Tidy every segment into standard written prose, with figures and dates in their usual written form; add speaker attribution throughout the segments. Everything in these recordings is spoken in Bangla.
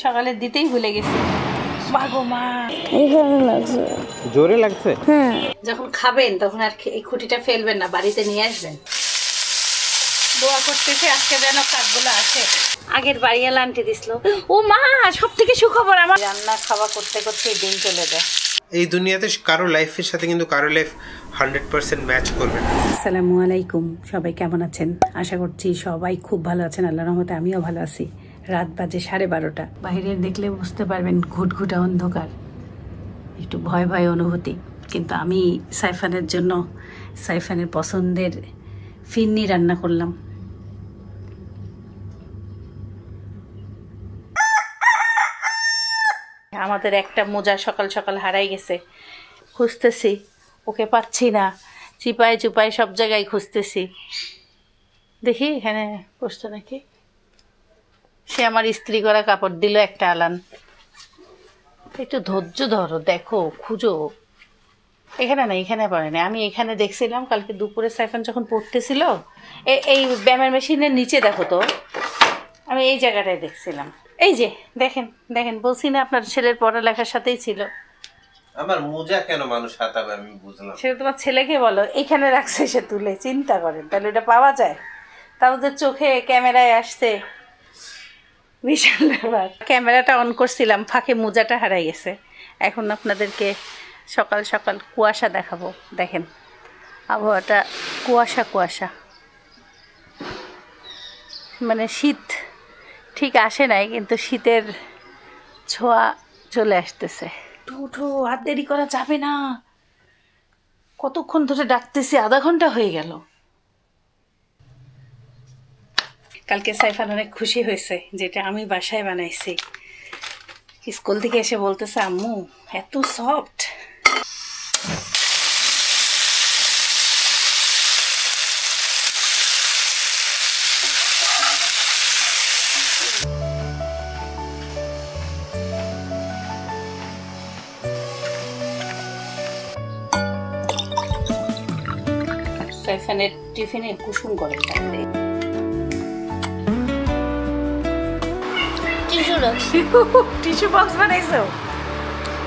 Speaker 1: সকালে দিতেই ভুলে গেছি। মাগো মা,
Speaker 2: এখানে লাগছে,
Speaker 3: জোরে লাগছে।
Speaker 2: হ্যাঁ,
Speaker 1: যখন খাবেন তখন আর এই খুঁটিটা ফেলবেন না, বাড়িতে নিয়ে আসবেন। দোয়া করতেছে আজকে যেন কাঠগুলো আসে। আগের বাড়িওয়ালা আনতে দিছিল। ও মা, সব থেকে সুখবর, আমার রান্না খাওয়া করতে করতে দিন চলে যায়।
Speaker 3: এই দুনিয়াতে কারো লাইফের সাথে কিন্তু কারো লাইফ 100% ম্যাচ করবে না।
Speaker 1: আসসালামু আলাইকুম, সবাই কেমন আছেন? আশা করছি সবাই খুব ভালো আছেন। আল্লাহর রহমতে আমিও ভালো আছি। রাত বাজে 12:30। বাইরে দেখলে বুঝতে পারবেন ঘুটঘুটা অন্ধকার, একটু ভয় ভয় অনুভূতি। কিন্তু আমি সাইফানের জন্য সাইফানের পছন্দের ফিরনি রান্না করলাম। আমাদের একটা মোজা সকাল সকাল হারাই গেছে, খুঁজতেছি, ওকে পাচ্ছি না। চিপায় চুপায় সব জায়গায় খুঁজতেছি, দেখি এখানে বসতো নাকি। সে আমার ইস্ত্রি করা কাপড় দিল একটা আলান। একটু ধৈর্য ধরো, দেখো খুঁজো। এখানে না, এখানে পড়ে না। আমি এখানে দেখছিলাম কালকে দুপুরে সাইফান যখন পড়তেছিল, এই ব্যায়ামের মেশিনের নিচে দেখো তো, আমি এই জায়গাটায় দেখছিলাম। এই যে দেখেন দেখেন, বলছি না আপনার ছেলের পড়ালেখার সাথেই ছিল।
Speaker 3: আমার মোজা কেন মানুষ হাতাবে আমি বুঝলাম।
Speaker 1: সেটা তোমার ছেলেকে বলো, এখানে রাখছে সে তুলে। চিন্তা করেন, তাহলে ওটা পাওয়া যায়? তাও যে চোখে ক্যামেরায় আসছে, বিশাল ব্যাপার। ক্যামেরাটা অন করছিলাম, ফাঁকে মোজাটা হারাই গেছে। এখন আপনাদেরকে সকাল সকাল কুয়াশা দেখাবো। দেখেন আবহাওয়াটা কুয়াশা কুয়াশা, মানে শীত ঠিক আসে নাই, কিন্তু শীতের ছোঁয়া চলে আসতেছে। উঠো, আর দেরি করা যাবে না। কতক্ষণ ধরে ডাকতেছি, আধা ঘন্টা হয়ে গেল। কালকে সাইফান অনেক খুশি হয়েছে, যেটা আমি বাসায় বানাইছি। স্কুল থেকে এসে বলতেছে, আম্মু এত সফট। সাইফানের টিফিনে কুসুম করে খাইতে। টিস্যু বক্স বানাইছো?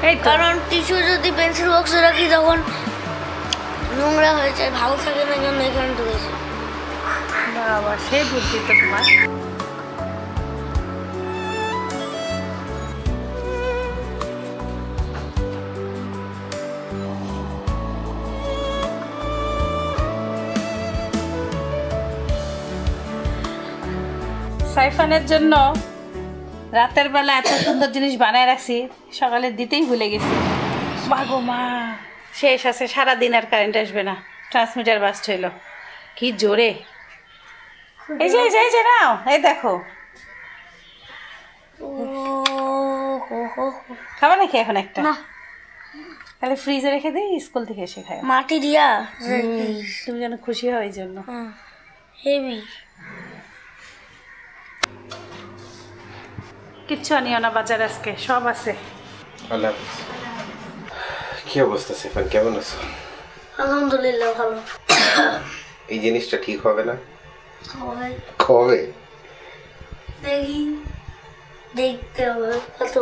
Speaker 1: এই
Speaker 2: কারণ টিস্যু যদি পেন্সিল বক্সে রাখি তখন নোংরা হয়ে যায়, ভালো থাকে না, জন্য এখানে ঢুকেছি।
Speaker 1: বাবা, সেই বুদ্ধি তো তোমার। সাইফানের জন্য রাতের বেলা এত সুন্দর জিনিস বানায় রাখছি, সকালে দিতেই ভুলে গেছি। মাগো মা, শেষ আছে, সারাদিন আর কারেন্ট আসবে না। ট্রান্সমিটার বাস্ট হইল, কি জোরে। এই যে এই যে নাও, এই দেখো। খাবা নাকি এখন একটা? তাহলে ফ্রিজে রেখে দিই, স্কুল থেকে এসে খাই।
Speaker 2: মাটি দিয়া
Speaker 1: তুমি যেন খুশি হও এই জন্য।
Speaker 2: হেভি।
Speaker 1: কিচ্ছু আনিও না বাজার, আজকে সব আছে।
Speaker 3: আল্লাহ হাফেজ। কি অবস্থা সাইফান, কেমন আছো?
Speaker 2: আলহামদুলিল্লাহ ভালো।
Speaker 3: এই জিনিসটা ঠিক হবে না?
Speaker 2: হয়।
Speaker 3: কবে?
Speaker 2: দেখি, দেখতে হবে। কত?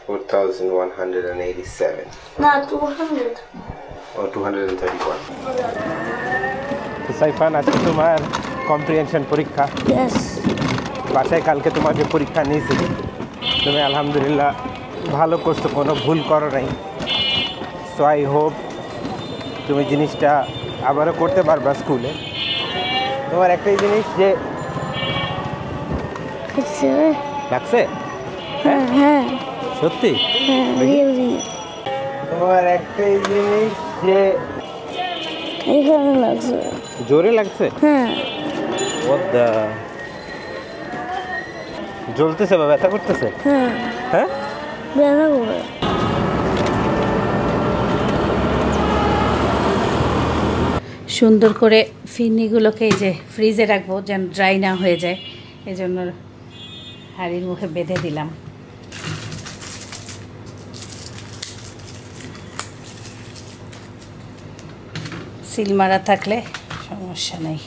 Speaker 3: 4187
Speaker 2: না, 200
Speaker 3: ও 231।
Speaker 4: তো সাইফান, আজকে তোমার কম্প্রিহেনশন পরীক্ষা।
Speaker 2: ইয়েস।
Speaker 4: বাসায় কালকে তোমার যে পরীক্ষা নিয়েছিলে, তুমি আলহামদুলিল্লাহ ভালো করছো, কোনো ভুল করো নাই। সো আই হোপ তুমি জিনিসটা আবারও করতে পারবা স্কুলে। তোমার একটাই জিনিস যে লাগছে,
Speaker 2: হ্যাঁ হ্যাঁ
Speaker 4: সত্যি তোমার একটাই জিনিস যে
Speaker 2: এখানে লাগছে,
Speaker 4: জোরে লাগছে।
Speaker 2: হ্যাঁ।
Speaker 4: জ্বলতেছে বা ব্যথা করতেছে?
Speaker 2: হ্যাঁ
Speaker 4: হ্যাঁ,
Speaker 2: ব্যথা করে।
Speaker 1: সুন্দর করে ফিরনিগুলোকে এই যে ফ্রিজে রাখবো, যেন ড্রাই না হয়ে যায়। এই জন্য হাঁড়ির মুখে বেঁধে দিলাম। সিল মারা থাকলে সমস্যা নেই,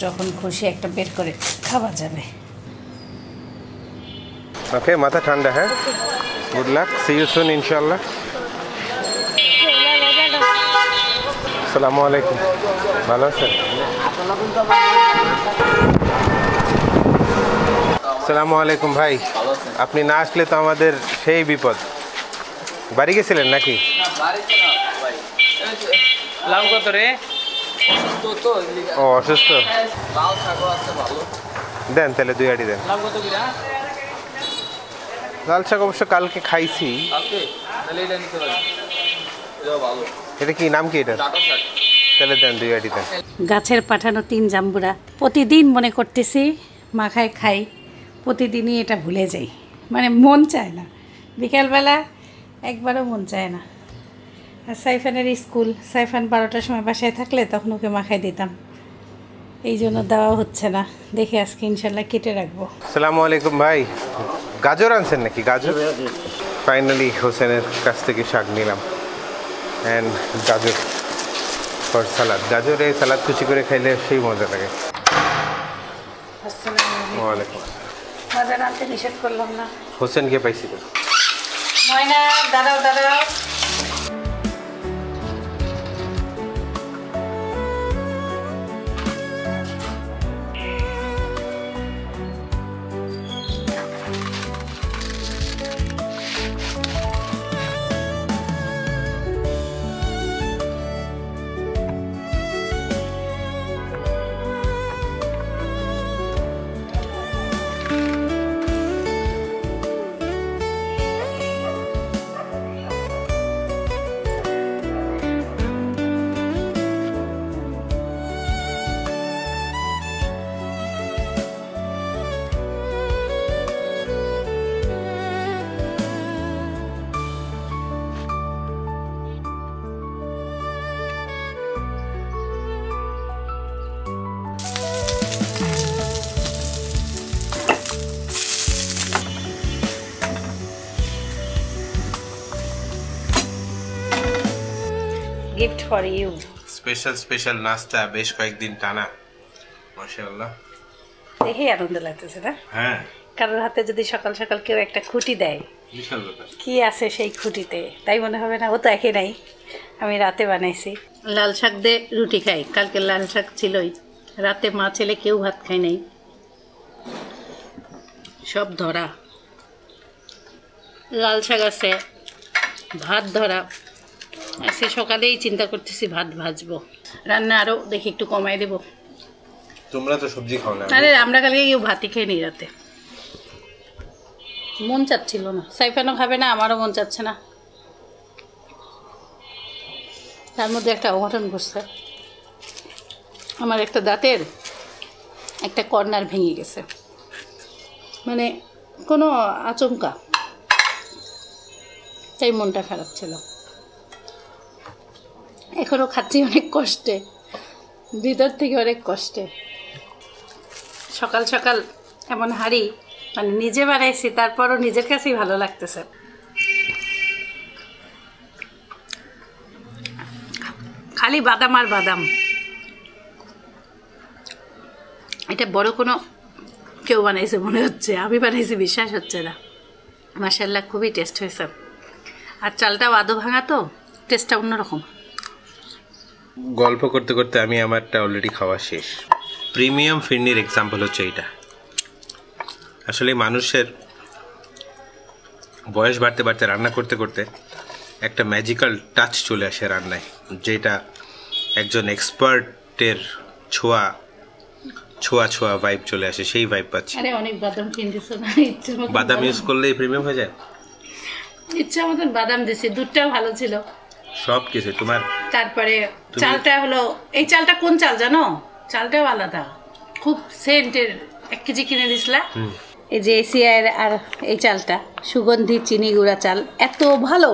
Speaker 1: যখন খুশি একটা বের করে খাওয়া যাবে।
Speaker 4: ওকে, মাথা ঠান্ডা। হ্যাঁ, good luck, see you soon ইনশাআল্লাহ। আসসালামু আলাইকুম, ভালো আছেন? আসসালামু আলাইকুম ভাই, আপনি না আসলে তো আমাদের সেই বিপদ। বাড়ি গেছিলেন নাকি?
Speaker 5: লাউ কত রে?
Speaker 4: ও অসুস্থ, দেন তাহলে 2 আটি দেন।
Speaker 5: লাউ কত কিরা?
Speaker 4: লাল শাক অবশ্য কালকে খাইছি।
Speaker 5: তাহলে এটা নিতে পারি, এটাও ভালো।
Speaker 4: এটা কি নাম কি এটা?
Speaker 5: ডাটা শাক।
Speaker 4: তাহলে দেন 2 আটি দেন।
Speaker 1: গাছের পাঠানো 3 জাম্বুরা প্রতিদিন মনে করতেছি মাখায় খাই, প্রতিদিনই এটা ভুলে যাই, মানে মন চায় না, বিকালবেলা একবারও মন চায় না। আর সাইফানের স্কুল, সাইফান 12টার সময় বাসায় থাকলে তখন ওকে মাখায় দিতাম, এই জন্য দেওয়া হচ্ছে না। দেখে আজকে ইনশাল্লাহ কেটে রাখবো।
Speaker 4: আসসালামু আলাইকুম ভাই, গাজর আনছেন নাকি? গাজর ফাইনালি হোসেনের কাছ থেকে শাক নিলাম অ্যান্ড গাজর ফর সালাদ। গাজরে সালাদ কুচি করে খাইলে সেই মজা লাগে। ওয়ালাইকুম।
Speaker 1: মজা আনতে নিষেধ করলাম না।
Speaker 4: হোসেনকে পাইছি তো।
Speaker 1: ময়না দাঁড়াও দাঁড়াও। Gift for you.
Speaker 3: স্পেশাল নাস্তা বেশ কয়েকদিন টানা, মাশাআল্লাহ।
Speaker 1: দেখেই আনন্দ লাগতেছে না?
Speaker 3: হ্যাঁ,
Speaker 1: কারোর হাতে যদি সকাল সকাল কেউ একটা খুঁটি দেয়,
Speaker 3: বিশাল ব্যাপার।
Speaker 1: কি আছে সেই খুঁটিতে, তাই মনে হবে না? ও তো একে নাই, আমি রাতে বানাইছি। লাল শাক দিয়ে রুটি খাই, কালকে লাল শাক ছিলই, রাতে মা ছেলে কেউ ভাত খায় নাই, সব ধরা। লাল শাক আছে, ভাত ধরা আছে। সকালেই চিন্তা করতেছি ভাত ভাজবো, রান্না আরও দেখি একটু কমাই দেবো।
Speaker 3: তোমরা তো সবজি খাও না।
Speaker 1: আরে আমরা কালকে কেউ ভাতই খেয়ে নিই রাতে, মন চাচ্ছিল না। সাইফানও খাবে না, আমারও মন চাচ্ছে না। তার মধ্যে একটা অঘটন ঘটছে, আমার একটা দাঁতের একটা কর্নার ভেঙে গেছে, মানে কোনো আচমকা, তাই মনটা খারাপ ছিল। এখনও খাচ্ছি অনেক কষ্টে, ভিতর থেকে অনেক কষ্টে। সকাল সকাল এমন হাঁড়ি, মানে নিজে বানাইছি, তারপরও নিজের কাছেই ভালো লাগতেছে। খালি বাদাম আর বাদাম, এটা বড় কোনো কেউ বানাইছে মনে হচ্ছে, আমি বানাইছি বিশ্বাস হচ্ছে না। মাশাআল্লাহ খুবই টেস্ট হয়েছে, আর চালটাও আদো ভাঙা, তো টেস্টটা অন্যরকম।
Speaker 3: গল্প করতে করতে আমি আমারটা অলরেডি খাওয়া শেষ। প্রিমিয়াম ফিরনির এক্সাম্পল হচ্ছে এইটা। আসলে মানুষের বয়স বাড়তে বাড়তে রান্না করতে করতে একটা ম্যাজিক্যাল টাচ চলে আসে রান্নায়, যেটা একজন এক্সপার্টের ছোঁয়া ভাইব চলে আসে, সেই ভাইব পাচ্ছি।
Speaker 1: আরে অনেক বাদাম কিনতেছো না, ইচ্ছে মতো
Speaker 3: বাদাম ইউজ করলেই প্রিমিয়াম হয়ে যায়।
Speaker 1: ইচ্ছা মতন বাদাম দিছি, দুধটাও ভালো ছিল,
Speaker 3: সব কিছু তোমার।
Speaker 1: তারপরে চালটা হলো, এই চালটা কোন চাল জানো? চালটাও আলাদা, খুব সেন্টের। 1 কেজি কিনে দিছিলা, এই যে এসিআর, আর এই চালটা সুগন্ধি চিনি গুঁড়া চাল, এত ভালো।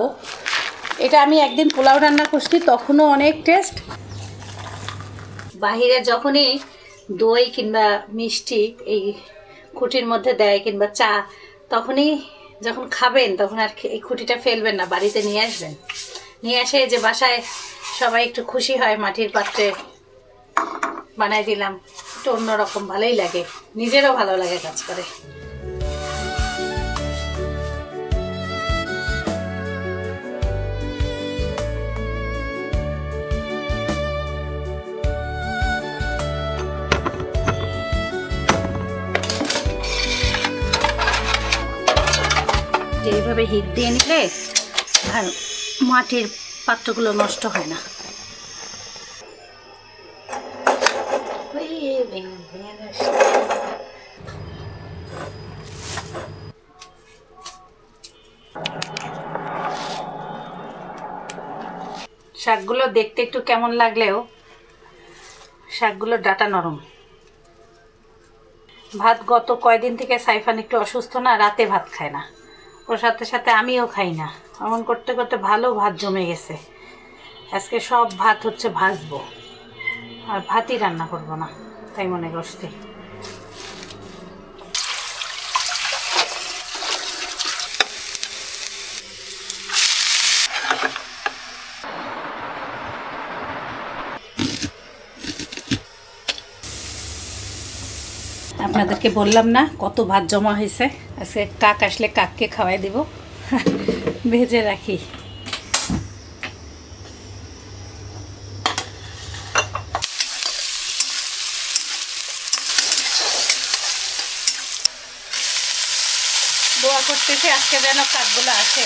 Speaker 1: এটা আমি একদিন পোলাও রান্না করছি, তখনও অনেক টেস্ট। বাহিরে যখনই দই কিংবা মিষ্টি এই খুঁটির মধ্যে দেয় কিংবা চা, তখনই যখন খাবেন তখন আর এই খুঁটিটা ফেলবেন না, বাড়িতে নিয়ে আসবেন। নিয়ে আসে যে বাসায় সবাই একটু খুশি হয়, মাটির পাত্রে বানাই দিলাম, একটু অন্যরকম ভালোই লাগে, নিজেরও ভালো লাগে কাজ করে। যে এইভাবে হিট দিয়ে নিলে আর মাটির পাত্রগুলো নষ্ট হয় না। শাকগুলো দেখতে একটু কেমন লাগলেও শাকগুলোর ডাটা নরম। ভাত গত কয়দিন থেকে সাইফান একটু অসুস্থ না, রাতে ভাত খায় না, ওর সাথে সাথে আমিও খাই না। এমন করতে করতে ভালো ভাত জমে গেছে। আজকে সব ভাত হচ্ছে ভাজবো, আর ভাতই রান্না করব না তাই মনে করছি। আপনাদেরকে বললাম না কত ভাত জমা হয়েছে। আজকে কাক আসলে কাককে খাওয়াই দিব, ভেজে রাখি। দোয়া করতেছি আজকে যেন কাকগুলো আসে।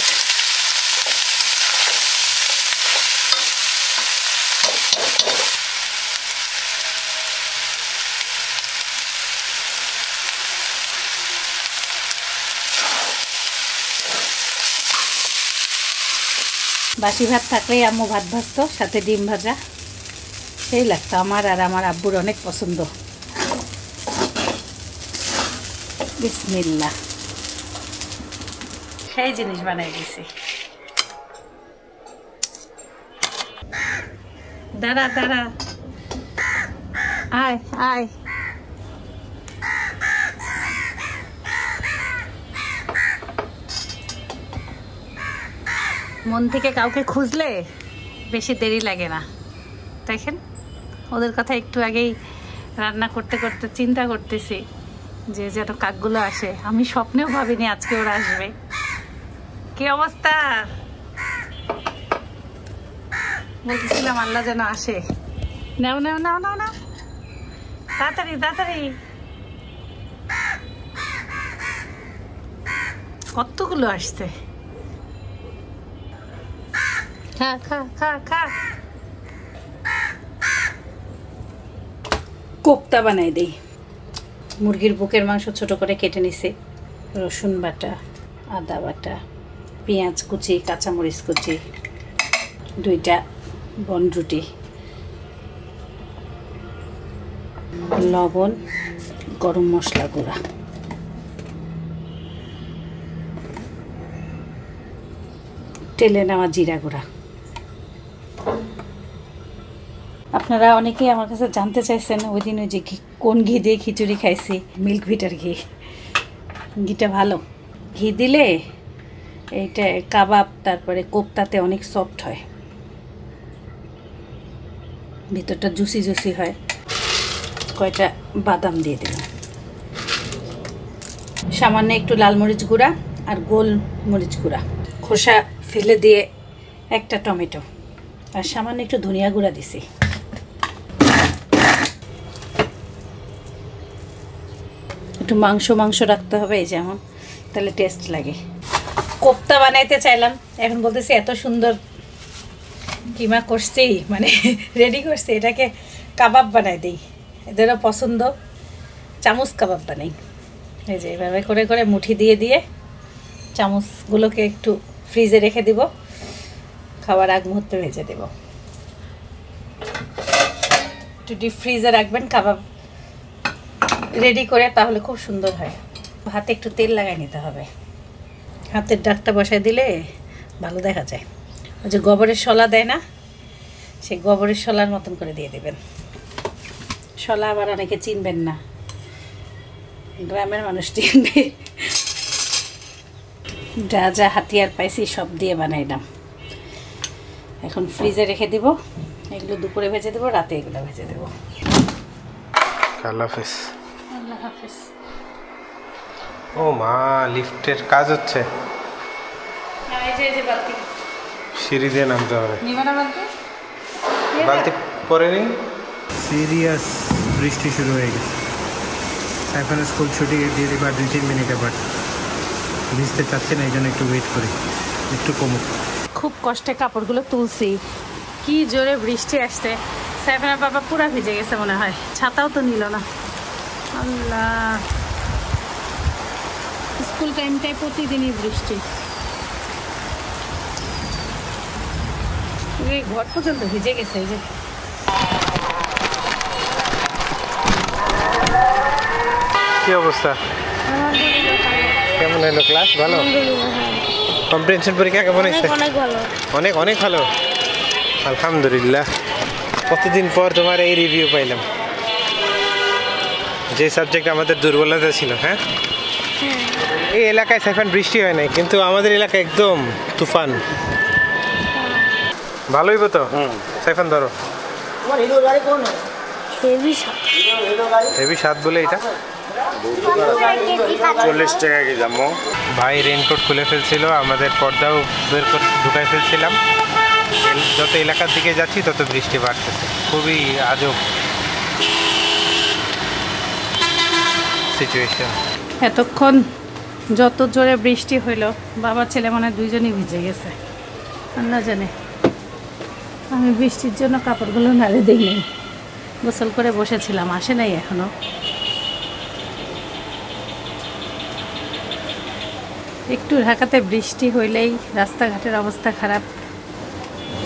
Speaker 1: বাসি ভাত থাকলেই আম্মু ভাত ভাজতো, সাথে ডিম ভাজা, সেই লাগতো। আমার আর আমার আব্বুর অনেক পছন্দ। বিসমিল্লাহ, সেই জিনিস বানাই দিছি। দাঁড়া দাঁড়া, আয় আয়। মন থেকে কাউকে খুঁজলে বেশি দেরি লাগে না। দেখেন ওদের কথা একটু আগেই রান্না করতে করতে চিন্তা করতেছি যে যেন কাকগুলো আসে। আমি স্বপ্নেও ভাবিনি আজকে ওরা আসবে। কি অবস্থা, বলতেছিলাম আল্লাহ যেন আসে। নাও নাও নাও নাও নাও, তাড়াতাড়ি তাড়াতাড়ি। কতগুলো আসছে, খা খা খা খা। কোপ্তা বানাই দেই। মুরগির বুকের মাংস ছোট করে কেটে নিছে, রসুন বাটা, আদা বাটা, পেঁয়াজ কুচি, কাঁচামরিচ কুচি, 2টা বনরুটি, লবণ, গরম মশলা গুঁড়া, টেলে নেওয়া জিরা গুঁড়া। আপনারা অনেকেই আমার কাছে জানতে চাইছেন ওই দিন ওই যে কোন ঘি দিয়ে খিচুড়ি খাইছি। মিল্ক ভিটার ঘি, ঘিটা ভালো। ঘি দিলে এইটা কাবাব তারপরে কোপ্তাতে অনেক সফট হয়, ভিতরটা জুসি জুসি হয়। কয়টা বাদাম দিয়ে দিলাম, সামান্য একটু লাল মরিচ গুঁড়া আর গোল মরিচ গুঁড়া, খোসা ফেলে দিয়ে একটা টমেটো, আর সামান্য একটু ধনিয়া গুঁড়া দিছি। একটু মাংস মাংস রাখতে হবে এই যেমন, তাহলে টেস্ট লাগে। কোপ্তা বানাইতে চাইলাম, এখন বলতেছি এত সুন্দর কিমা করছি, মানে রেডি করছি, এটাকে কাবাব বানাই দিই। এদেরও পছন্দ, চামচ কাবাব বানাই। এই যে এভাবে করে করে মুঠি দিয়ে দিয়ে চামচগুলোকে একটু ফ্রিজে রেখে দিব, খাওয়ার আগ মুহূর্তে ভেজে দেব। একটু ডিপ ফ্রিজে রাখবেন কাবাব রেডি করে, তাহলে খুব সুন্দর হয়। হাতে একটু তেল লাগাই নিতে হবে, হাতের ডাকটা বসায় দিলে ভালো দেখা যায়। ওই যে গোবরের শলা দেয় না, সেই গোবরের শলার মতন করে দিয়ে দেবেন। শলা আবার অনেকে চিনবেন না, গ্রামের মানুষ চিনবে। যা যা হাতিয়ার পাইছি সব দিয়ে বানাইলাম। এখন ফ্রিজে রেখে দিব, এগুলো দুপুরে ভেজে দেবো, রাতে এগুলো ভেজে দেবো।
Speaker 4: আল্লাহ হাফেজ।
Speaker 1: আল্লাহ হাফেজ।
Speaker 4: ও মা, লিফটের কাজ হচ্ছে, সিঁড়ি দিয়ে নামতে হবে। বালতি পরে নেই। সিরিয়াস বৃষ্টি শুরু হয়ে গেছে। এখন স্কুল ছুটি দিয়ে দিবা 2-3 মিনিটের পর।
Speaker 3: ভিজতে চাচ্ছি না, এই জন্য একটু ওয়েট করি একটু কমুক।
Speaker 1: খুব কষ্টে কাপড়গুলো তুলছি, কি জোরে বৃষ্টি আসছে। সাইফানের বাবা পুরা ভিজে গেছে মনে হয়, ছাতাও তো নিল না। আল্লাহ, স্কুল টাইমটায় প্রতিদিনই বৃষ্টি, এই ঘর পর্যন্ত ভিজে গেছে। এই যে
Speaker 4: কি অবস্থা, কেমন হলো ক্লাস? ভালো? কম্প্রিহেনশন পরীক্ষা কেমন হয়েছে?
Speaker 2: অনেক ভালো।
Speaker 4: অনেক অনেক ভালো, আলহামদুলিল্লাহ। কতদিন পর তোমার এই রিভিউ পাইলাম। যে সাবজেক্ট আমাদের দুর্বলতা ছিল। হ্যাঁ, এই এলাকায় সাইফান বৃষ্টি হয় নাই, কিন্তু আমাদের এলাকায় একদম তুফান। ভালোই তো সাইফান, ধরো হেভি স্বাদ বলে এটা
Speaker 6: 40 টাকা কি জামো।
Speaker 4: ভাই রেনকোট খুলে ফেলছিল, আমাদের পর্দাও বের করে ঢুকাই ফেলছিলাম। যত এলাকার দিকে যাচ্ছি তত বৃষ্টি বাড়তেছে, খুবই আজব সিচুয়েশন।
Speaker 1: এতক্ষণ যত জোরে বৃষ্টি হইল, বাবা ছেলে মনে হয় দুইজনই ভিজে গেছে। আর না জানে, আমি বৃষ্টির জন্য কাপড়গুলো নাড়ে দিইনি, গোসল করে বসেছিলাম, আসে নাই এখনো। একটু ঢাকাতে বৃষ্টি হইলেই রাস্তাঘাটের অবস্থা খারাপ,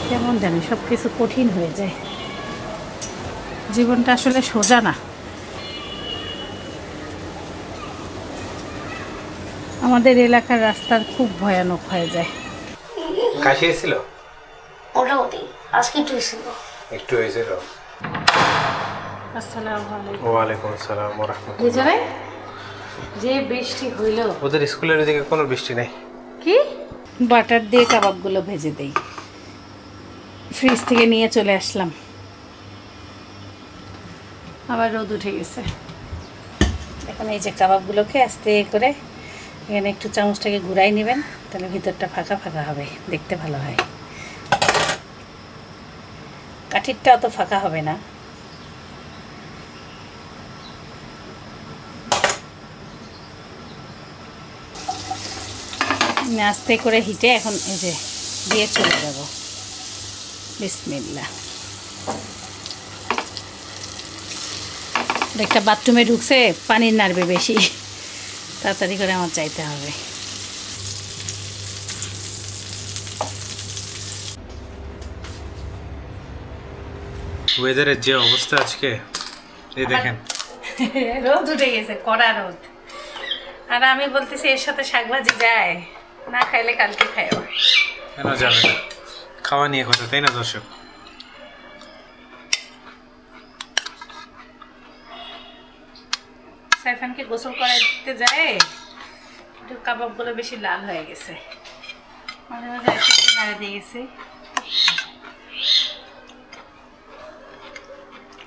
Speaker 1: কেমন জানি সব কিছু কঠিন হয়ে যায়। জীবনটা আসলে সোজা না। আমাদের এলাকার রাস্তার খুব ভয়ানক হয়ে যায়।
Speaker 4: কাশি এসেছিল?
Speaker 2: মোটামুটি আজকে একটু ছিল।
Speaker 4: একটু হয়েছিল।
Speaker 1: আসসালামু আলাইকুম।
Speaker 4: ওয়ালাইকুম আসসালাম ওয়া রাহমাতুল্লাহ।
Speaker 1: জানেন যে বৃষ্টি হইল,
Speaker 4: ওদের স্কুলের দিকে কোনো বৃষ্টি নেই।
Speaker 1: কি বাটার দিয়ে কাবাবগুলো ভেজে দেই, ফ্রিজ থেকে নিয়ে চলে আসলাম, আবার রোদ উঠে গেছে। এখন এই যে কাবাবগুলোকে আস্তে করে এখানে একটু চামচটাকে ঘুরাই নেবেন, তাহলে ভিতরটা ফাঁকা ফাঁকা হবে, দেখতে ভালো হয়। কাঠিরটা অত ফাঁকা হবে না। আস্তে করে হিটে এখন এই যে দিয়ে চলে যাব। বিসমিল্লাহ। একটা বাথরুমে ঢুকছে, পানির নাড়বে বেশি, তাড়াতাড়ি করে আমার চাইতে হবে।
Speaker 3: ওয়েদারের যে অবস্থা আজকে, এই দেখেন
Speaker 1: রোদ উঠে গেছে, কড়া রোদ। আর আমি বলতেছি এর সাথে শাকভাজি যায় না, খাইলে কালকে খাইও।
Speaker 3: কেন যাবে না, খাওয়া নিয়ে কথা, তাই না দর্শক?
Speaker 1: সাইফানকে গোসল করাই দিতে যায়, একটু কাবাবগুলো বেশি লাল হয়ে গেছে, মাঝে মাঝে একটু নাড়ে দিয়ে গেছে।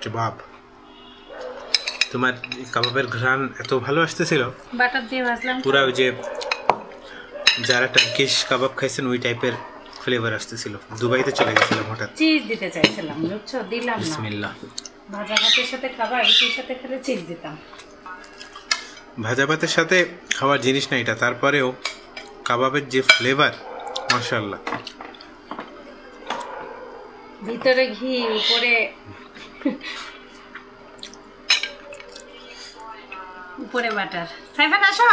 Speaker 3: কাবাব, তোমার কাবাবের ঘ্রাণ এত ভালো আসতেছিল,
Speaker 1: বাটার দিয়ে ভাজলাম,
Speaker 3: পুরা ওই যে যারা টার্কিশ কাবাব খাইছেন ওই টাইপের ফ্লেভার আসতেছিল। দুবাইতে চলে গেছিলাম হঠাৎ।
Speaker 1: চিজ দিতে চাইছিলাম, বুঝছো, দিলাম না।
Speaker 3: বিসমিল্লাহ।
Speaker 1: ভাজা ভাতের সাথে খাবার, রুটির সাথে খেলে চিজ দিতাম।
Speaker 3: ভাজা ভাতের সাথে খাওয়ার জিনিস না এটা, তারপরেও কাবাবের যে ফ্লেভার, মাশাআল্লাহ।
Speaker 1: ভিতরে ঘি, উপরে বাটার। সাইফান আসো।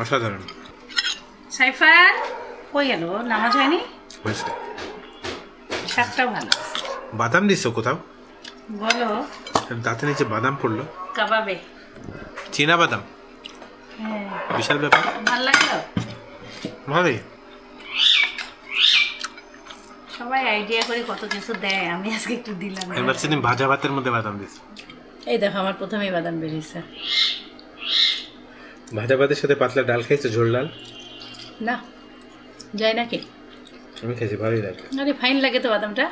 Speaker 3: অসাধারণ
Speaker 1: সাইফান কই গেল, নামাজ হয়নি?
Speaker 3: হয়েছে।
Speaker 1: শাকটাও ভালো।
Speaker 3: বাদাম দিছো কোথাও?
Speaker 1: বলো।
Speaker 3: দাঁতে নিচে বাদাম পড়লো।
Speaker 1: কাবাবে
Speaker 3: চীনা বাদাম,
Speaker 1: হ্যাঁ,
Speaker 3: বিশাল ব্যাপার।
Speaker 1: ভালো লাগলো।
Speaker 3: ভালোই।
Speaker 1: সবাই আইডিয়া করে কত কিছু দেয়, আমি আজকে একটু দিলাম।
Speaker 3: এবার সেদিন ভাজা ভাতের মধ্যে বাদাম দিস।
Speaker 1: এই দেখো আমার প্রথমেই বাদাম বেরিয়েছে।
Speaker 3: ভাজা ভাতের সাথে পাতলা ডাল খাইছো, ঝোল ডাল?
Speaker 1: না, যায় নাকি?
Speaker 3: আমি খেয়েছি, ভালোই লাগে।
Speaker 1: আরে ফাইন লাগে তো বাদামটা।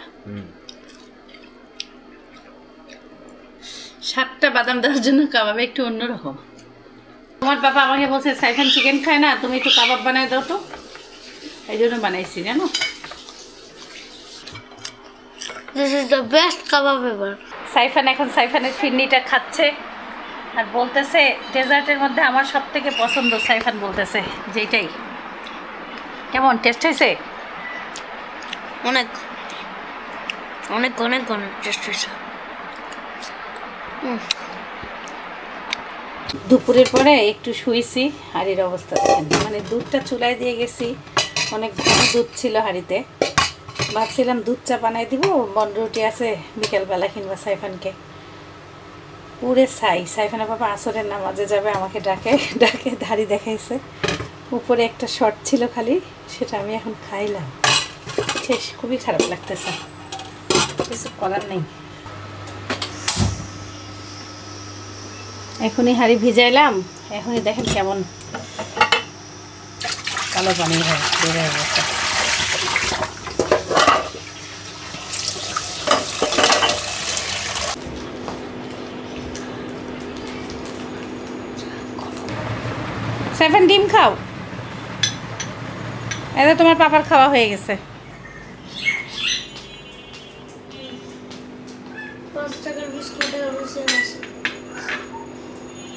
Speaker 1: 7টা বাদাম দেওয়ার জন্য কাবাবে একটু অন্যরকম। তোমার বাবা আমাকে বলছে সাইফান চিকেন খায় না, তুমি একটু কাবাব বানাই দাও তো, এই জন্য বানাইছি, জানো।
Speaker 2: This is the best kebab ever.
Speaker 1: Saifan এখন সাইফানের ফিরনিটা খাচ্ছে, আর বলতেছে ডেজার্টের মধ্যে আমার সব থেকে পছন্দ, সাইফান বলতেছে যেটাই। কেমন টেস্ট হয়েছে?
Speaker 2: অনেক অনেক অনেক অনেক টেস্ট হয়েছে।
Speaker 1: দুপুরের পরে একটু শুয়েছি, হাঁড়ির অবস্থা দেখেন, মানে দুধটা চুলায় দিয়ে গেছি, অনেক ঘন দুধ ছিল হাঁড়িতে। ভাবছিলাম দুধ চা বানাই দিব, বনরুটি আছে বিকেলবেলা কিংবা সাইফানকে। পুরে সাইফানের বাবা আসরের নামাজে যাবে, আমাকে ডাকে দাড়ি দেখাইছে। উপরে একটা শর্ট ছিল খালি, সেটা আমি এখন খাইলাম। শেষ, খুবই খারাপ লাগতেছে, কিছু করার নেই। এখনই হাঁড়ি ভিজাইলাম, এখনই দেখেন কেমন কালো পানি বের হয়ে গেছে। সাইফান ডিম খাও, এটা তোমার পাপার খাওয়া হয়ে গেছে।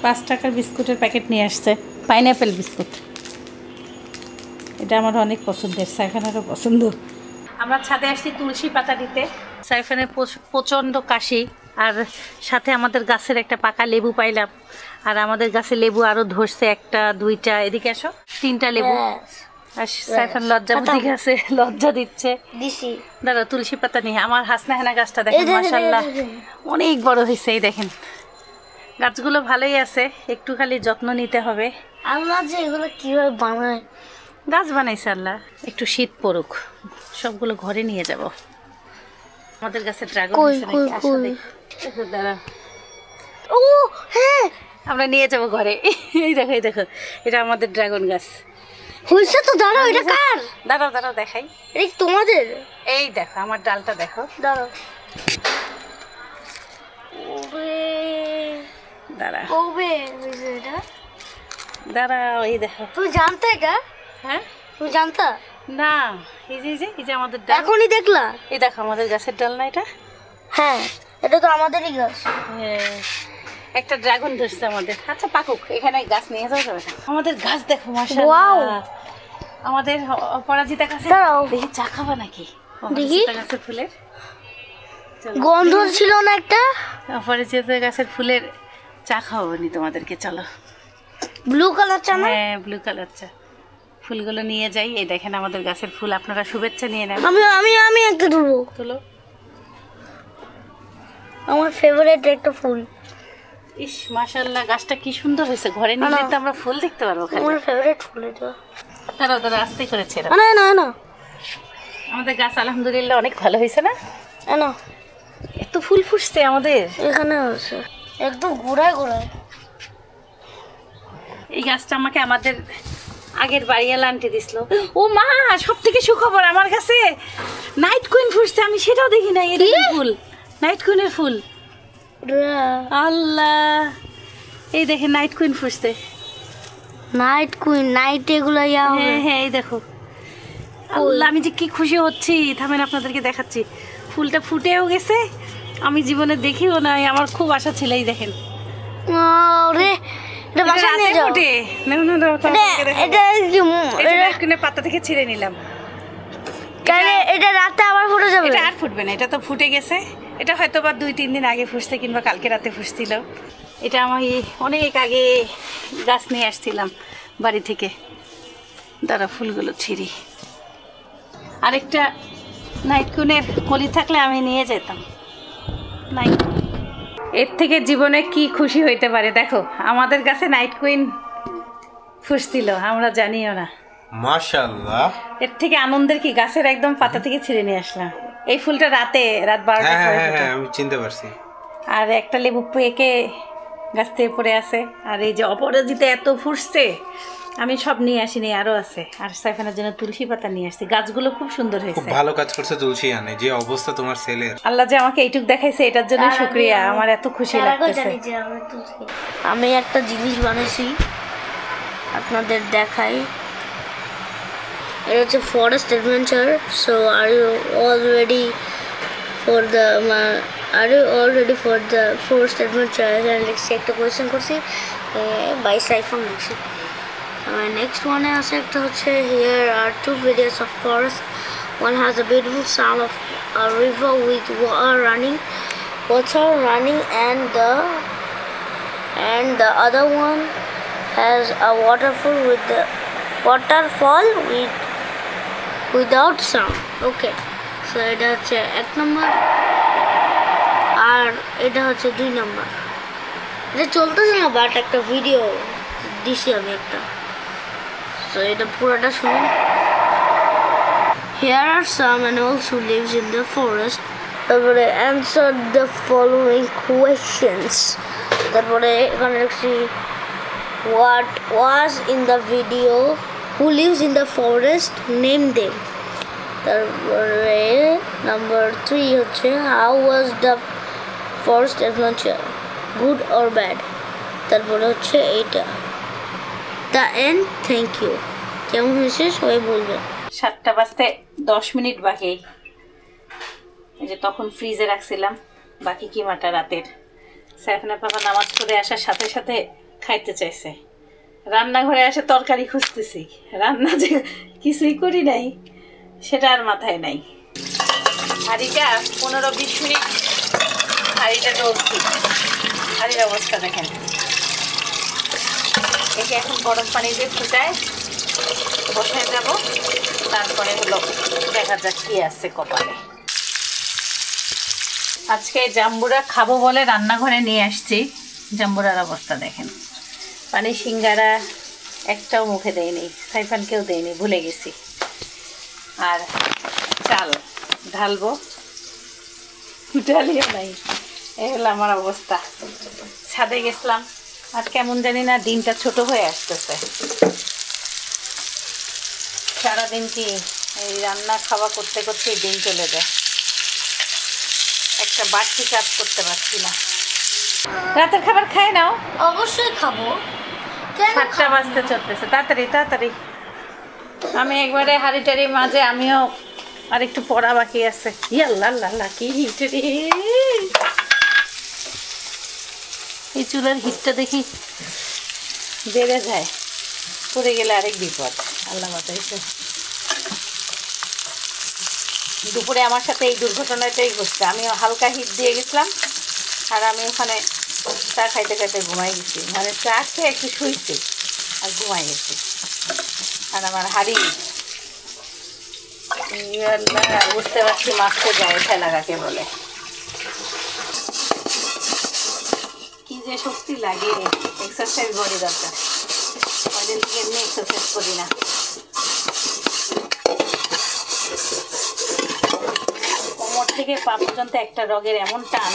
Speaker 1: 5 টাকার বিস্কুটের প্যাকেট নিয়ে আসছে, পাইনঅ্যাপেল বিস্কুট। এটা আমার অনেক পছন্দের, সাইফানেরও পছন্দ। আমরা ছাদে আসছি তুলসী পাতা দিতে। সাইফানের প্রচণ্ড কাশি, আর সাথে আমাদের গাছের একটা পাকা লেবু পাইলাম। আর আমাদের গাছে লেবু আরও ধরছে, 1টা 2টা, এদিকে আসো, 3টা লেবু। আর সাইফান লজ্জা গেছে, লজ্জা দিচ্ছে। দাদা তুলসী পাতা নিয়ে আমার হাসনাহেনা গাছটা দেখেন, মাশাআল্লাহ অনেক বড় হয়েছে। এই দেখেন গাছগুলো ভালোই আছে, একটু খালি যত্ন নিতে হবে।
Speaker 2: আল্লাহ যে এগুলো কিভাবে বানায়,
Speaker 1: গাছ বানাইছে আল্লাহ। একটু শীত পড়ুক, সবগুলো ঘরে নিয়ে যাব। আমাদের গাছে ড্রাগন দাঁড়া,
Speaker 2: ও হ্যাঁ
Speaker 1: আমরা নিয়ে যাব ঘরে। এই দেখো এটা আমাদের ড্রাগন গাছ
Speaker 2: হইছে তো। দাঁড়াও, এটা কার?
Speaker 1: দাঁড়াও দেখাই।
Speaker 2: এটা তোমাদের?
Speaker 1: এই দেখো আমার ডালটা দেখো।
Speaker 2: দাঁড়াও, ওবে
Speaker 1: দাঁড়া
Speaker 2: ওবে হইছে এটা।
Speaker 1: দাঁড়াও, এই দেখো।
Speaker 2: তুমি জানতে এটা?
Speaker 1: হ্যাঁ
Speaker 2: তুমি জানতা
Speaker 1: না? এই যে আমাদের ডাল।
Speaker 2: এখনই দেখলা?
Speaker 1: এই দেখো আমাদের গাছের ডাল না এটা?
Speaker 2: হ্যাঁ, এটা তো আমাদেরই গাছ।
Speaker 1: হ্যাঁ, একটা ড্রাগন ধরছে আমাদের। আচ্ছা পাকুক, এখানে গাছ নিয়ে যাওয়া যাবে না। আমাদের গাছ দেখো মাশাআল্লাহ। আমাদের অপরাজিতা গাছে দেখি চা খাবা নাকি?
Speaker 2: দেখি
Speaker 1: গাছের ফুলের
Speaker 2: গন্ধ ছিল না একটা?
Speaker 1: অপরাজিতা গাছের ফুলের চা খাওয়াবনি তোমাদেরকে, চলো।
Speaker 2: ব্লু কালার চা না?
Speaker 1: হ্যাঁ ব্লু কালার চা। ফুলগুলো নিয়ে যাই। এই দেখেন আমাদের গাছের ফুল, আপনারা শুভেচ্ছা নিয়ে নেন।
Speaker 2: আমি একটা তুলবো।
Speaker 1: তুলো।
Speaker 2: আমার ফেভারিট একটা ফুল।
Speaker 1: ইস মাশাআল্লাহ, গাছটা কি সুন্দর হয়েছে। ঘরে নিলে তো আমরা ফুল দেখতে পারবো।
Speaker 2: আমার ফেভারিট ফুল এটা।
Speaker 1: দাঁড়াও আস্তে করেছে।
Speaker 2: না
Speaker 1: আমাদের গাছ আলহামদুলিল্লাহ অনেক ভালো হয়েছে না?
Speaker 2: না
Speaker 1: এত ফুল ফুটছে আমাদের
Speaker 2: এখানে আছে, একদম গোড়ায়।
Speaker 1: এই গাছটা আমাকে আমাদের আগের বাড়িওয়ালা আন্টি দিছিল। ও মা, সব থেকে সুখবর, আমার কাছে নাইট কুইন ফুটছে। আমি সেটাও দেখি নাই। এটা ফুল, নাইট কুইনের ফুল। আল্লাহ, এই দেখেন নাইট কুইন ফুটছে।
Speaker 2: নাইট কুইন, নাইট এগুলো
Speaker 1: হ্যাঁ এই দেখো। আল্লাহ, আমি যে কি খুশি হচ্ছি, থামেন আপনাদেরকে দেখাচ্ছি। ফুলটা ফুটেও গেছে, আমি জীবনে দেখিও নাই। আমার খুব আশা ছিল। এই দেখেন পাতা থেকে ছিঁড়ে নিলাম।
Speaker 2: এটা রাতে আবার ফুটে যাবে?
Speaker 1: এটা আর ফুটবে না, এটা তো ফুটে গেছে। এটা হয়তো বা 2-3 দিন আগে ফুটছে, কিংবা কালকে রাতে ফুটছিল। এটা আমি অনেক আগে গাছ নিয়ে আসছিলাম বাড়ি থেকে। দাঁড়া ফুলগুলো ছিঁড়ি। আরেকটা নাইট কুইনের কলি থাকলে আমি নিয়ে যেতাম। নাই, এর থেকে জীবনে কি খুশি হইতে পারে। দেখো আমাদের কাছে নাইট কুইন ফুটছিল, আমরা জানিও না।
Speaker 3: মাশাআল্লাহ,
Speaker 1: এর থেকে আনন্দের কি, গাছের একদম পাতা থেকে ছিঁড়ে নিয়ে আসলাম। এই ফুলটা রাত 12টার পরে ফোটে।
Speaker 3: আমি চিনতে পারছি।
Speaker 1: আর একটা লেবু পেকে গাছ থেকে পড়ে আছে। আর এই যে অপরাজিতা এত ফুটছে, আমি সব নিয়ে আসিনি, আরো আছে। আর সাইফানের জন্য তুলসী পাতা নিয়ে আসছি। গাছগুলো খুব সুন্দর হয়েছে।
Speaker 3: খুব ভালো কাজ করছে তুলসী আনে। যে অবস্থা তোমার ছেলের,
Speaker 1: আল্লাহ যে আমাকে এইটুক দেখাইছে, এটার জন্য শুকরিয়া। আমার এত খুশি লাগতেছে।
Speaker 2: আমি একটা জিনিস বানাইছি, আপনাদের দেখাই। এটা হচ্ছে forest adventure. So are you all ready for the Are you all ready for the forest adventure? And let's take the question by Saifan Maxi. Next one is here are two videos of forest. One has a beautiful sound of a river with water running, and the other one has a waterfall without sound. Okay, so এটা হচ্ছে 1 নম্বর আর এটা হচ্ছে 2 নম্বর। এটা চলতেছে না বাট একটা ভিডিও দিছি আমি একটা, so এটা পুরোটা শুনুন। Here are some animals who lives in the forest. তারপরে answer the following questions। তারপরে এখানে লিখছি what was in the video, who lives in the forest, name them। তারপরে number 3 হচ্ছে how was the forest adventure, good or bad। তারপরে হচ্ছে এইটা the end, thank you। কেমন হয়েছে সবাই বলবেন।
Speaker 1: 7টা বাজতে 10 মিনিট বাকি। এই যে তখন ফ্রিজে রাখছিলাম বাকি কিমাটা রাতের। সাইফানের বাবা নামাজ পড়ে আসার সাথে সাথে খাইতে চাইছে। রান্নাঘরে এসে তরকারি খুঁজতেছি, রান্না যে কিছুই করি নাই সেটা আর মাথায় নাই। হাঁড়িটা 15-20 মিনিট হাঁড়িটা ডলছি। হাঁড়ির অবস্থা দেখেন। একে এখন গরম পানি দিয়ে ফুটায় বসায় যাব, তারপরে হলো দেখা যাক কি আছে কপালে। আজকে জাম্বুরা খাবো বলে রান্নাঘরে নিয়ে আসছি। জাম্বুরার অবস্থা দেখেন, পানি সিঙ্গারা একটাও মুখে দেয়নি, সাইফানকেও দেয়নি, ভুলে গেছি। আর চাল ঢালবো, ডালিও নাই। এই হলো আমার অবস্থা। ছাদে গেছিলাম আর কেমন জানি না দিনটা ছোট হয়ে আসতেছে। সারাদিন কি এই রান্না খাওয়া করতে করতে দিন চলে যায়, একটা বাড়তি কাজ করতে পারছি না। রাতের খাবার খাই নাও।
Speaker 2: অবশ্যই খাবো।
Speaker 1: 7টা বাজতে চলতেছে, তাড়াতাড়ি তাড়াতাড়ি। আমি একবারে হাঁড়ি টাড়ি মাঝে আমিও আর একটু পড়া বাকি আছে। ইয়াল্লা আল্লাহ কি হিট রে! এই চুলার হিটটা দেখি বেড়ে যায়, পড়ে গেলে আরেক বিপদ। আল্লাহ বাঁচাইছে। দুপুরে আমার সাথে এই দুর্ঘটনাটাই ঘটছে। আমিও হালকা হিট দিয়ে গেছিলাম আর আমি ওখানে চা খাইতে খাইতে ঘুমাই গেছি। মানে চা খেয়ে একটু শুইছি আর ঘুমাই গেছি। আর আমার হাড়ি বুঝতে পারছি মাছতে যায় ফেলা কাকে বলে। কি যে শক্তি লাগে, এক্সারসাইজ বডি দরকার। কয়দিন থেকে এমনি এক্সারসাইজ করি না। কোমর থেকে পা পর্যন্ত একটা রগের এমন টান,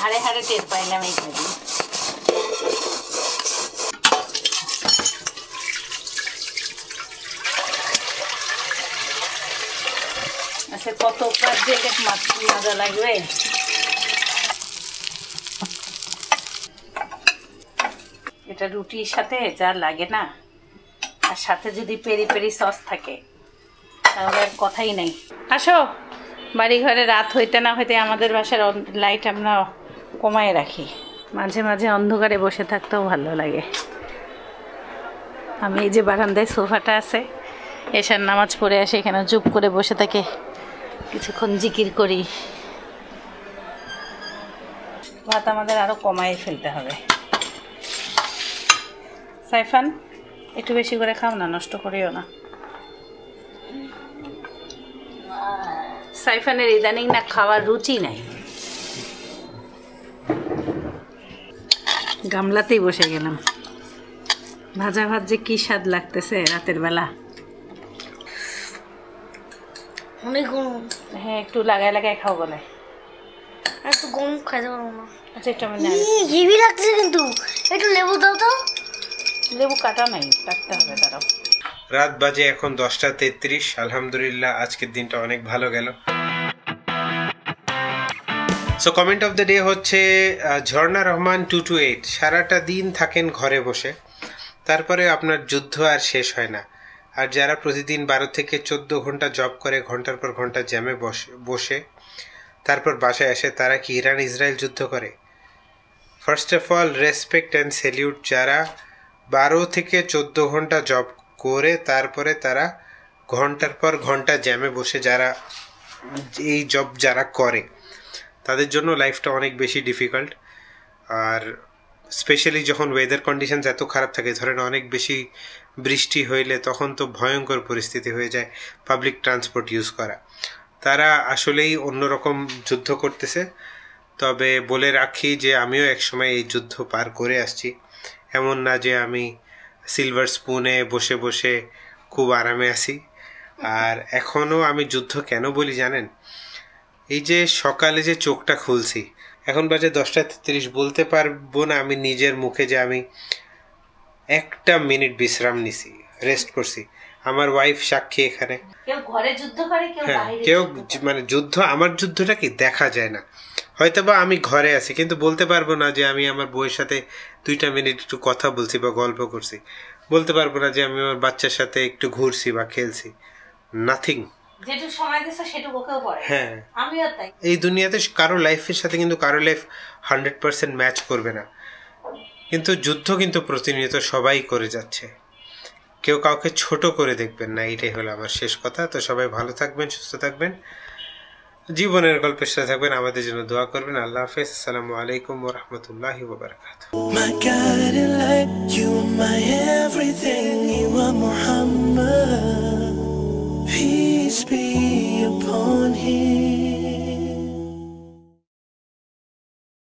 Speaker 1: হাড়ে হাড়ে টের পাইলাম এই কদিন। আচ্ছা কত কাজ যে মাছ মজা লাগবে। এটা রুটির সাথে যা লাগে না, আর সাথে যদি পেরি পেরি সস থাকে তাহলে আর কথাই নেই। আসো, বাড়ি ঘরে রাত হইতে না হইতে আমাদের বাসার লাইট আমরা কমায় রাখি। মাঝে মাঝে অন্ধকারে বসে থাকতেও ভালো লাগে। আমি এই যে বারান্দায় সোফাটা আছে, এসার নামাজ পড়ে আসে এখানে চুপ করে বসে থাকে, কিছুক্ষণ জিকির করি। ভাত আমাদের আরও কমায় ফেলতে হবে। সাইফান একটু বেশি করে খাও না, নষ্ট করিও না। সাইফানের ইদানিং না খাওয়ার রুচি নাই। গামলাতেই বসে গেলাম। ভাজা ভাত যে কি স্বাদ লাগতেছে রাতের বেলা।
Speaker 2: অনেক গরম।
Speaker 1: হ্যাঁ একটু লাগাই লাগাই খাও বলে।
Speaker 2: একটু গরম খাইতে পারবো না।
Speaker 1: আচ্ছা একটু আমি
Speaker 2: হেভি লাগছে কিন্তু। একটু লেবু দাও তো।
Speaker 1: লেবু কাটা নাই, কাটতে হবে দাঁড়াও।
Speaker 3: রাত বাজে এখন 10:33। আলহামদুলিল্লাহ আজকের দিনটা অনেক ভালো গেল। So comment of the day হচ্ছে ঝর্ণা রহমান 228। সারাটা দিন থাকেন ঘরে বসে, তারপরে আপনার যুদ্ধ আর শেষ হয় না। আর যারা প্রতিদিন 12 থেকে 14 ঘন্টা জব করে, ঘন্টার পর ঘন্টা জ্যামে বসে তারপর বাসায় আসে, তারা কি ইরান ইসরায়েল যুদ্ধ করে? First of all respect and salute যারা 12 থেকে 14 ঘন্টা জব করে তারপরে তারা ঘন্টার পর ঘন্টা জ্যামে বসে যারা এই জব যারা করে তাদের জন্য লাইফটা অনেক বেশি ডিফিকাল্ট। আর স্পেশালি যখন ওয়েদার কন্ডিশনস এত খারাপ থাকে, ধরেন অনেক বেশি বৃষ্টি হইলে তখন তো ভয়ঙ্কর পরিস্থিতি হয়ে যায় পাবলিক ট্রান্সপোর্ট ইউজ করা। তারা আসলেই অন্যরকম যুদ্ধ করতেছে। তবে বলে রাখি যে আমিও একসময় এই যুদ্ধ পার করে আসছি, এমন না যে আমি সিলভার স্পুনে বসে বসে খুব আরামে আছি। আর এখনও আমি যুদ্ধ কেন বলি জানেন? এই যে সকালে যে চোখটা খুলছি, এখন বাজে 10:33, বলতে পারবো না আমি নিজের মুখে যে আমি 1 মিনিট বিশ্রাম নিছি, রেস্ট করছি। আমার ওয়াইফ সাক্ষী এখানে।
Speaker 1: কেউ ঘরে যুদ্ধ করে, কেউ বাইরে।
Speaker 3: কেউ মানে যুদ্ধ, আমার যুদ্ধটা কি দেখা যায় না। হয়তোবা আমি ঘরে আছি কিন্তু বলতে পারবো না যে আমি আমার বউয়ের সাথে 2 মিনিট একটু কথা বলছি বা গল্প করছি। বলতে পারবো না যে আমি আমার বাচ্চার সাথে একটু ঘুরছি বা খেলছি। নাথিং।
Speaker 1: যেটুকু সময় দিছে সেটুকু কেউ পড়ে।
Speaker 3: হ্যাঁ,
Speaker 1: আমিও তাই।
Speaker 3: এই দুনিয়াতে কারো লাইফের সাথে কিন্তু কারো লাইফ 100% ম্যাচ করবে না। কিন্তু যুদ্ধ কিন্তু প্রতিনিয়ত সবাই করে যাচ্ছে, কেউ কাউকে ছোট করে দেখবেন না। এটাই হলো আমার শেষ কথা। তো সবাই ভালো থাকবেন, সুস্থ থাকবেন, জীবনের গল্পের সাথে থাকবেন, আমাদের জন্য দোয়া করবেন। আল্লাহ হাফেজ। আসসালামু আলাইকুম ওয়া রাহমাতুল্লাহি ওয়া বারাকাতুহু।
Speaker 6: My guiding light, you are my everything, you are Muhammad. Peace be upon him.